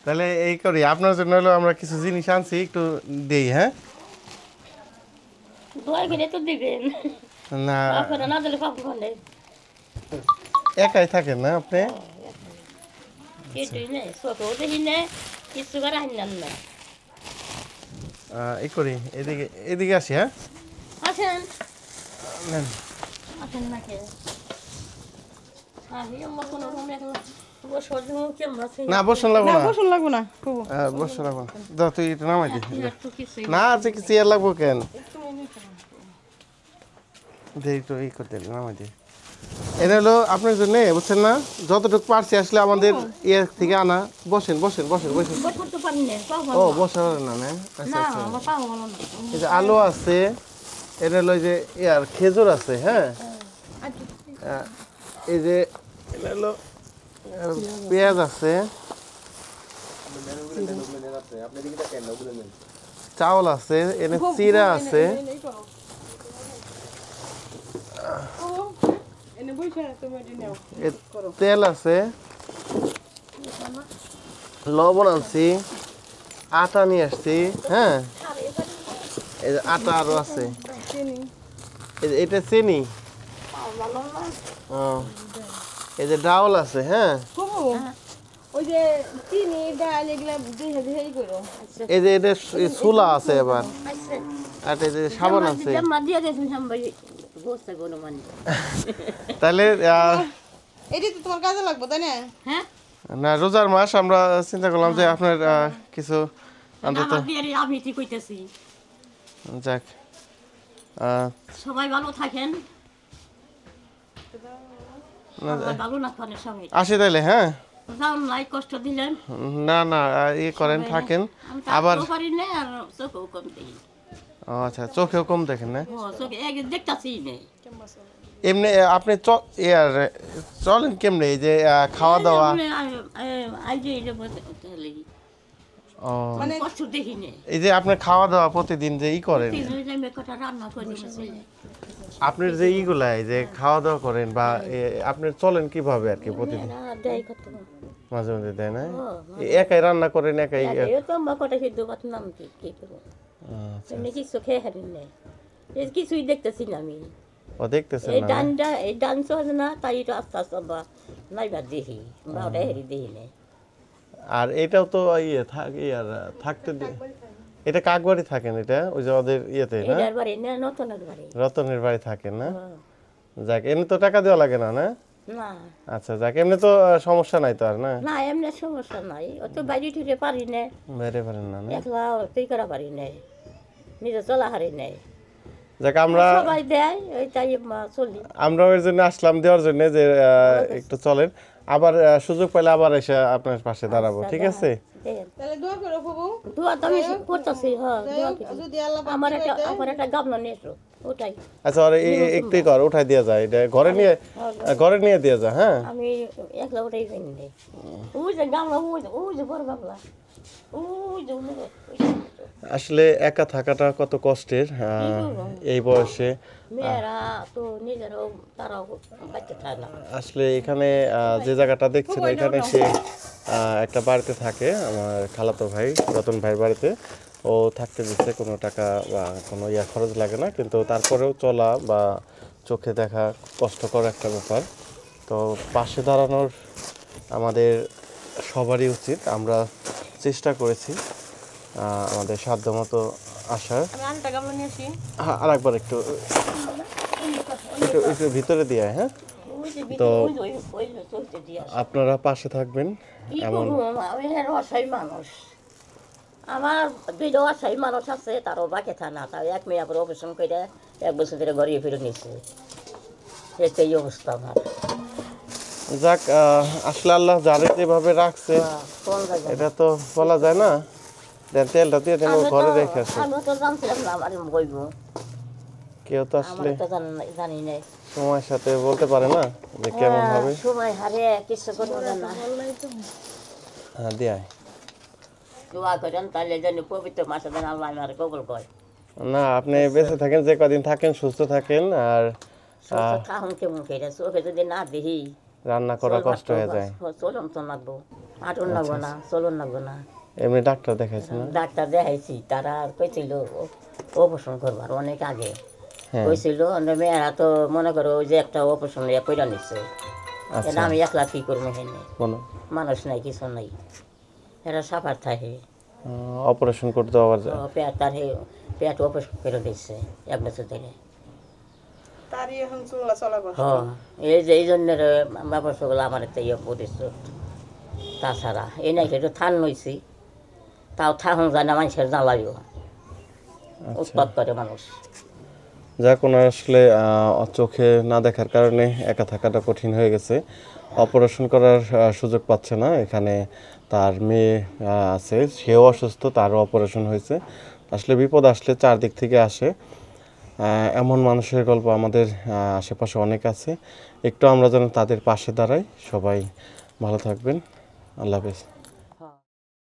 তাহলে এই করি, আপনার জন্য হলো আমরা কিছু জিনিস আনছি, একটু দেই। হ্যাঁ, দোয়া কিনে তো দিবেন, না আপনারা না দিলে পাবো কোনে? একাই থাকেন না আপনি? কিছুই নেই, চোখেও দেখি নেই, কিছু করে আনলাম না। এই করি, এদিকে এদিকে আসি। হ্যাঁ, আসেন নেন। আসেন না কে আমি আমার কোনো রকম এখন বসে কেমন আছে না বসুন লাগবো না না, বসুন লাগবো না খুব বসুন লাগবো না। দাও তুই এটা নামাই দি। একটু কিছুই না আছে কি চেয়ার লাগবো কেন? দেই তো এই করতে নামাই দি। এটা হলো আপনার জন্য, বুঝছেন না? যতটুকু পারছি আসলে আমাদের ইয়ে থেকে আনা। বসেন বসেন বসেন বসেন। করতে পারি না, পাবো ও বসা পারেন না? না আচ্ছা না, আচ্ছা। আমার পাবো ভালো না। এই যে আলু আছে, এটা হলো এই যে ইয়ার খেজুর আছে। হ্যাঁ, এই যে এটা হলো পেঁয়াজ আছে, চাউল আছে, এনে চিরা আছে, এনে বইছে তুমি এটি নাও এ তেল আছে, লবণ আনছি, আটা নিয়ে আসছি। হ্যাঁ, এই যে আটা আরো আছে, চিনি এই যে এটা চিনি। ও, এই যে ডাউল আছে। হ্যাঁ, খুব ওই যে চিনি ডাল এগুলা দিয়ে দিয়ে করো এই যে এটা চুলা আছে এবার, আর এই যে সাবান আছে। জাম্মা দিয়ে দিয়েছেন সাম্বাই বসতে কোনো মানে। তাহলে এটি তো তোমার কাজে লাগবে তাই না? হ্যাঁ, না রোজার মাস, আমরা চিন্তা করলাম যে আপনার কিছু অন্তত আমার বিয়ের আমি ঠিক কইতেছি। যাক। সবাই ভালো থাকেন, না, সবাই ভালো না থাকেন সবাই। আসি তাইলে। হ্যাঁ, যাও নাই কষ্ট দিলেন, না না ইয়ে করেন, থাকেন। আমি আবার আবার পারি না আর চোখেও কম দেখি। ও আচ্ছা, চোখেও কম দেখেন না? চোখে এক দেখতেছি নেই। এমনি আপনি ইয়ার চলেন কেমনে? এই যে খাওয়া দাওয়া। ও, মানে কষ্ট দেখি নেই, এই যে আপনার খাওয়া দাওয়া প্রতিদিন যে ই করেন, রান্না করি আপনার যে ইগুলা এই যে খাওয়া দাওয়া করেন বা আপনি চলেন কিভাবে আর কি প্রতিদিন? দেয় কত মাঝে মাঝে দেয় না? একাই রান্না করেন, একাই? তো আমার কটা সিদ্ধ কথা নাম কি করবো, এমনি কিছু খেয়ে হারিন নেই, কিছুই দেখতেছি না আমি। ও দেখতেছেন এই না? ডানটা এই ডান চলে না, তাই তো আস্তে আস্তে বা নাইবা দেখি বা ওটা হেরি দেখি নেই। আর এটাও তো ইয়ে থাকে আর থাকতে এটা কাকবাড়ি থাকেন, এটা ওই যে ওদের ইয়েতে না, এটার বাড়ি না নতুনের বাড়ি। রতনের বাড়ি থাকেন না? যাক, এমনি তো টাকা দেওয়া লাগে না? না না আচ্ছা, যাক, এমনি তো সমস্যা নাই তো আর? না না এমনি সমস্যা নাই, অত বাইরে ঠুরে পারি না, বাইরে পারেন না? না একলা তুই করা পারি নাই, নিজে চলা হারি নাই। যাক, আমরা সবাই দেয় ওই তাই চলি। আমরা ওই জন্য আসলাম, দেওয়ার জন্য যে একটু চলেন, আবার সুযোগ পেলে আবার এসে আপনার পাশে দাঁড়াবো। ঠিক আছে? তাহলে দোয়া করো বাবু দোয়া তো আমি করতেছি, হ্যাঁ দোয়া করি। যদি আল্লাহ পাক আমার একটা গামলা নিয়ে এসো, ওটাই আচ্ছা, ওর একটুই কর, উঠাই দিয়ে যায়, এটা ঘরে নিয়ে দিয়ে যা। হ্যাঁ, আমি একলা ওটাই জানি নেই। ওই যে গামলা, ওই যে বড় গামলা, ওই যে আসলে একা থাকাটা কত কষ্টের এই বয়সে। মেয়েরা তো নিজেরাও তারাও বাচ্চা থাকে না। আসলে এখানে যে জায়গাটা দেখছেন, এখানে সে একটা বাড়িতে থাকে, আমার খালাতো ভাই রতন ভাইয়ের বাড়িতে। ও থাকতে দিচ্ছে, কোনো টাকা বা কোনো খরচ লাগে না, কিন্তু তারপরেও চলা বা চোখে দেখা কষ্টকর একটা ব্যাপার। তো পাশে দাঁড়ানোর আমাদের সবারই উচিত। আমরা চেষ্টা করেছি আমাদের সাধ্যমতো আসার। আমি আরেকটা গামলা নিয়ে আসি। হ্যাঁ, আরেকবার একটু একটু ভিতরে দিয়ে। হ্যাঁ, ওই যে তো ওই যে চলতে দিয়ে আপনারা পাশে থাকবেন। কি করবো, আমি অসহায় মানুষ, আমার দুইটা অসহায় মানুষ আছে, তারও বাকি থাকে না। তার এক মেয়ে আবার অপারেশন করে 1 বছর ধরে ঘরে ফিরে নিচ্ছে, এই অবস্থা আমার। যাক, আসলে আল্লাহ যারে যেভাবে রাখছে এটা তো বলা যায় না। দেন তেলটা দিয়ে দেন, ঘরে রেখে আসে। আমি তো জানছিলাম না আমার বইব, কেউ তো আমার আসলে তো জানি নাই। সময়ের সাথে বলতে পারে না যে কেমন হবে। সময় হারে কিছু করবো না। হ্যাঁ, দিয়াই দোয়া করেন তাহলে যেন পবিত্র মাসে যেন আল্লাহ আমার কবুল করে। না, আপনি বেঁচে থাকেন, যে কদিন থাকেন সুস্থ থাকেন। আর খাওন কেমন খেয়ে চোখে যদি না দেখি রান্না করা কষ্ট হয়ে যায়। চলন তো লাগবো। হাঁটুন লাগবো না চলুন লাগবো না এমনি ডাক্তার দেখাইছে না? ডাক্তার দেখাইছি তারা আর কইছিল অপারেশন করবার অনেক আগে হ্যাঁ। কইছিল মেয়েরা তো মনে করো ওই যে একটা অপারেশন কইরা নিচ্ছে আচ্ছা। এটা আমি একলা কি করবো হেনে কোনো মানুষ নাই কিছু নাই এরা সাফার থাকে অপারেশন করতে আবার পেট তার পেট অপারেশন করে দিচ্ছে 1 বছর ধরে তারই এখন চলা কষ্ট হ্যাঁ এই জন্য ব্যবসাগুলো আমার একটা ইয়ে পরিস্থিত তাছাড়া এই নাই একটু থান নইছি তাও থাকুন যায় না মানুষের জ্বালাইও উৎপাত করে মানুষ যা কোনো আসলে চোখে না দেখার কারণে একা থাকাটা কঠিন হয়ে গেছে। অপারেশন করার সুযোগ পাচ্ছে না। এখানে তার মেয়ে আছে, সেও অসুস্থ, তারও অপারেশন হয়েছে। আসলে বিপদ আসলে চারদিক থেকে আসে। এমন মানুষের গল্প আমাদের আশেপাশে অনেক আছে। একটু আমরা যেন তাদের পাশে দাঁড়াই। সবাই ভালো থাকবেন। আল্লাহ হাফেজ।